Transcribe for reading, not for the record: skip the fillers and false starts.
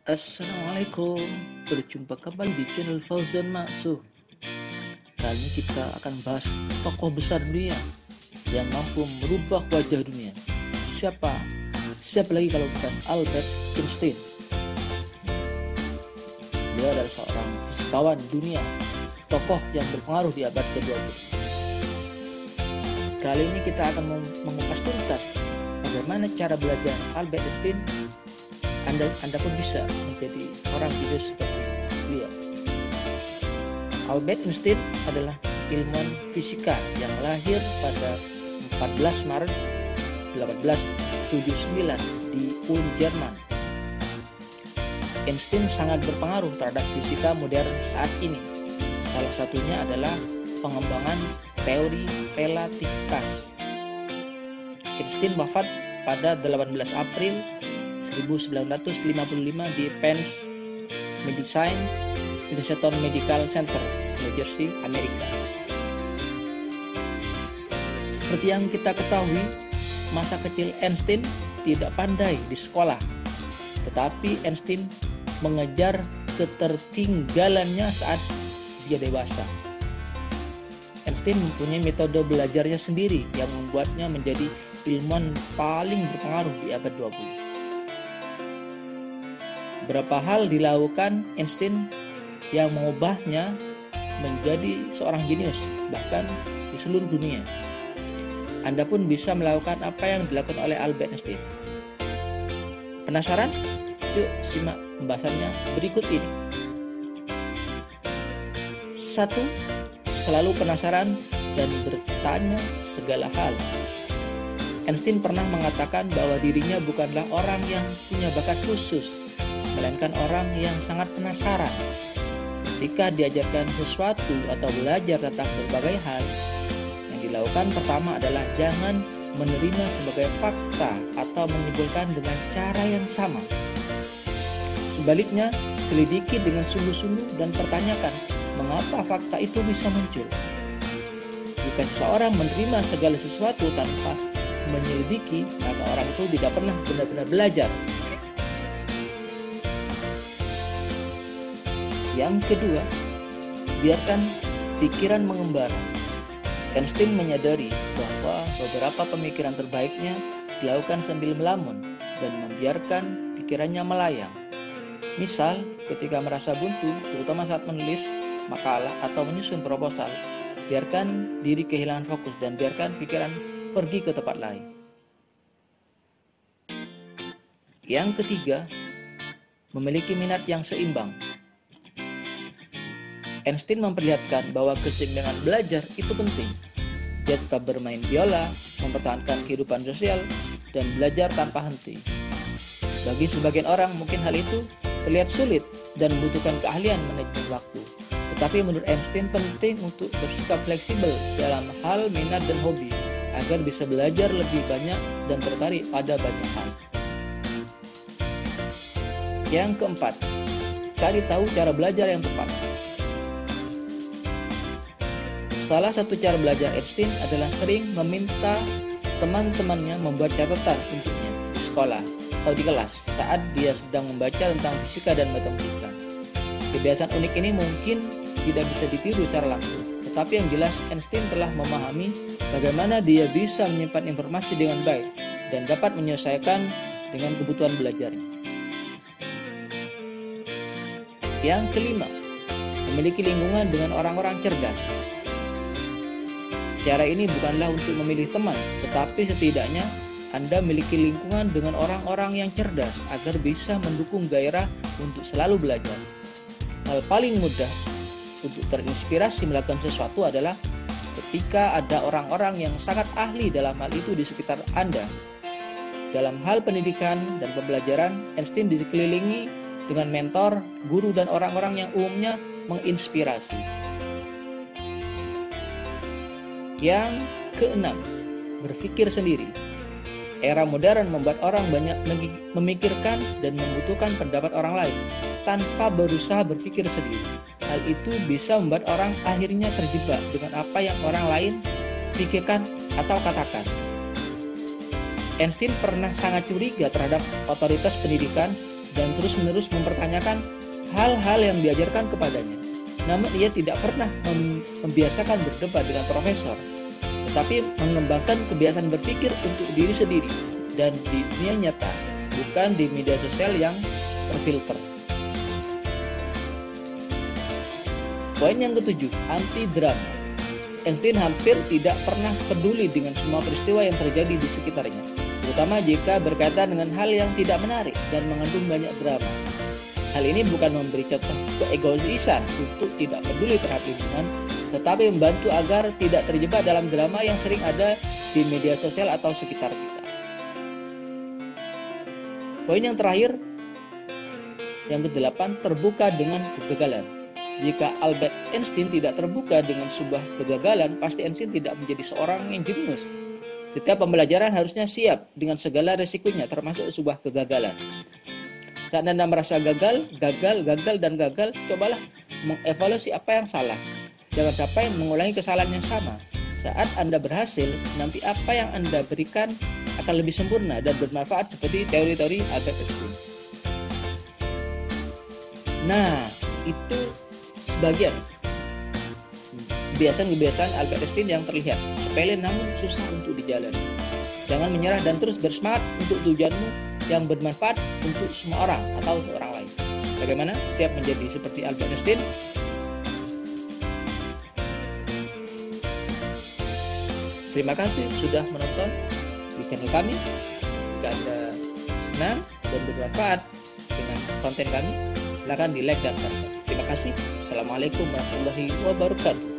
Assalamualaikum, berjumpa kembali di channel Fauzan Maksuh. Kali ini kita akan bahas tokoh besar dunia yang mampu merubah wajah dunia. Siapa lagi kalau bukan Albert Einstein. Dia adalah seorang fisikawan dunia, tokoh yang berpengaruh di abad ke-20. Kali ini kita akan mengupas tuntas bagaimana cara belajar Albert Einstein. Anda pun bisa menjadi orang jenius seperti beliau. Albert Einstein adalah ilmuwan fisika yang lahir pada 14 Maret 1879 di Ulm, Jerman. Einstein sangat berpengaruh terhadap fisika modern saat ini. Salah satunya adalah pengembangan teori relativitas. Einstein wafat pada 18 April 1955 di Penn Medicine Institute Medical Center, New Jersey, Amerika. Seperti yang kita ketahui, masa kecil Einstein tidak pandai di sekolah, tetapi Einstein mengejar ketertinggalannya saat dia dewasa. Einstein mempunyai metode belajarnya sendiri yang membuatnya menjadi ilmuwan paling berpengaruh di abad 20. Berapa hal dilakukan Einstein yang mengubahnya menjadi seorang jenius, bahkan di seluruh dunia. Anda pun bisa melakukan apa yang dilakukan oleh Albert Einstein. Penasaran? Yuk simak pembahasannya berikut ini. 1. Selalu penasaran dan bertanya segala hal. Einstein pernah mengatakan bahwa dirinya bukanlah orang yang punya bakat khusus, melainkan orang yang sangat penasaran. Ketika diajarkan sesuatu atau belajar tentang berbagai hal, yang dilakukan pertama adalah jangan menerima sebagai fakta atau menyimpulkan dengan cara yang sama. Sebaliknya, selidiki dengan sungguh-sungguh dan pertanyakan mengapa fakta itu bisa muncul. Jika seseorang menerima segala sesuatu tanpa menyelidiki, maka orang itu tidak pernah benar-benar belajar. Yang kedua, biarkan pikiran mengembara. Einstein menyadari bahwa beberapa pemikiran terbaiknya dilakukan sambil melamun dan membiarkan pikirannya melayang. Misal, ketika merasa buntu, terutama saat menulis makalah atau menyusun proposal, biarkan diri kehilangan fokus dan biarkan pikiran pergi ke tempat lain. Yang ketiga, memiliki minat yang seimbang. Einstein memperlihatkan bahwa keseimbangan belajar itu penting. Dia tetap bermain biola, mempertahankan kehidupan sosial, dan belajar tanpa henti. Bagi sebagian orang mungkin hal itu terlihat sulit dan membutuhkan keahlian manajemen waktu. Tetapi menurut Einstein penting untuk bersikap fleksibel dalam hal minat dan hobi, agar bisa belajar lebih banyak dan tertarik pada banyak hal. Yang keempat, cari tahu cara belajar yang tepat. Salah satu cara belajar Einstein adalah sering meminta teman-temannya membuat catatan untuknya di sekolah atau di kelas saat dia sedang membaca tentang fisika dan matematika. Kebiasaan unik ini mungkin tidak bisa ditiru secara langsung, tetapi yang jelas Einstein telah memahami bagaimana dia bisa menyimpan informasi dengan baik dan dapat menyelesaikan dengan kebutuhan belajarnya. Yang kelima, memiliki lingkungan dengan orang-orang cerdas. Cara ini bukanlah untuk memilih teman, tetapi setidaknya Anda memiliki lingkungan dengan orang-orang yang cerdas agar bisa mendukung gairah untuk selalu belajar. Hal paling mudah untuk terinspirasi melakukan sesuatu adalah ketika ada orang-orang yang sangat ahli dalam hal itu di sekitar Anda. Dalam hal pendidikan dan pembelajaran, Einstein dikelilingi dengan mentor, guru, dan orang-orang yang umumnya menginspirasi. Yang keenam, berpikir sendiri. Era modern membuat orang banyak memikirkan dan membutuhkan pendapat orang lain tanpa berusaha berpikir sendiri. Hal itu bisa membuat orang akhirnya terjebak dengan apa yang orang lain pikirkan atau katakan. Einstein pernah sangat curiga terhadap otoritas pendidikan dan terus-menerus mempertanyakan hal-hal yang diajarkan kepadanya. Namun ia tidak pernah membiasakan berdebat dengan profesor, tetapi mengembangkan kebiasaan berpikir untuk diri sendiri dan di dunia nyata, bukan di media sosial yang terfilter. Poin yang ketujuh, anti drama. Einstein hampir tidak pernah peduli dengan semua peristiwa yang terjadi di sekitarnya, terutama jika berkaitan dengan hal yang tidak menarik dan mengandung banyak drama. Hal ini bukan memberi contoh keegoisan untuk tidak peduli terhadap lingkungan, tetapi membantu agar tidak terjebak dalam drama yang sering ada di media sosial atau sekitar kita. Poin yang terakhir, yang ke-8, terbuka dengan kegagalan. Jika Albert Einstein tidak terbuka dengan sebuah kegagalan, pasti Einstein tidak menjadi seorang yang jenius. Setiap pembelajaran harusnya siap dengan segala resikonya, termasuk sebuah kegagalan. Saat Anda merasa gagal, cobalah mengevaluasi apa yang salah. Jangan sampai mengulangi kesalahan yang sama. Saat Anda berhasil, nanti apa yang Anda berikan akan lebih sempurna dan bermanfaat seperti teori-teori Albert Einstein. Nah, itu sebagian kebiasaan-kebiasaan Albert Einstein yang terlihat sepele namun susah untuk dijalani. Jangan menyerah dan terus bersemangat untuk tujuanmu yang bermanfaat untuk semua orang atau untuk orang lain. Bagaimana? Siap menjadi seperti Albert Einstein? Terima kasih sudah menonton di channel kami. Jika Anda senang dan bermanfaat dengan konten kami, silakan di like dan subscribe. Terima kasih. Assalamualaikum warahmatullahi wabarakatuh.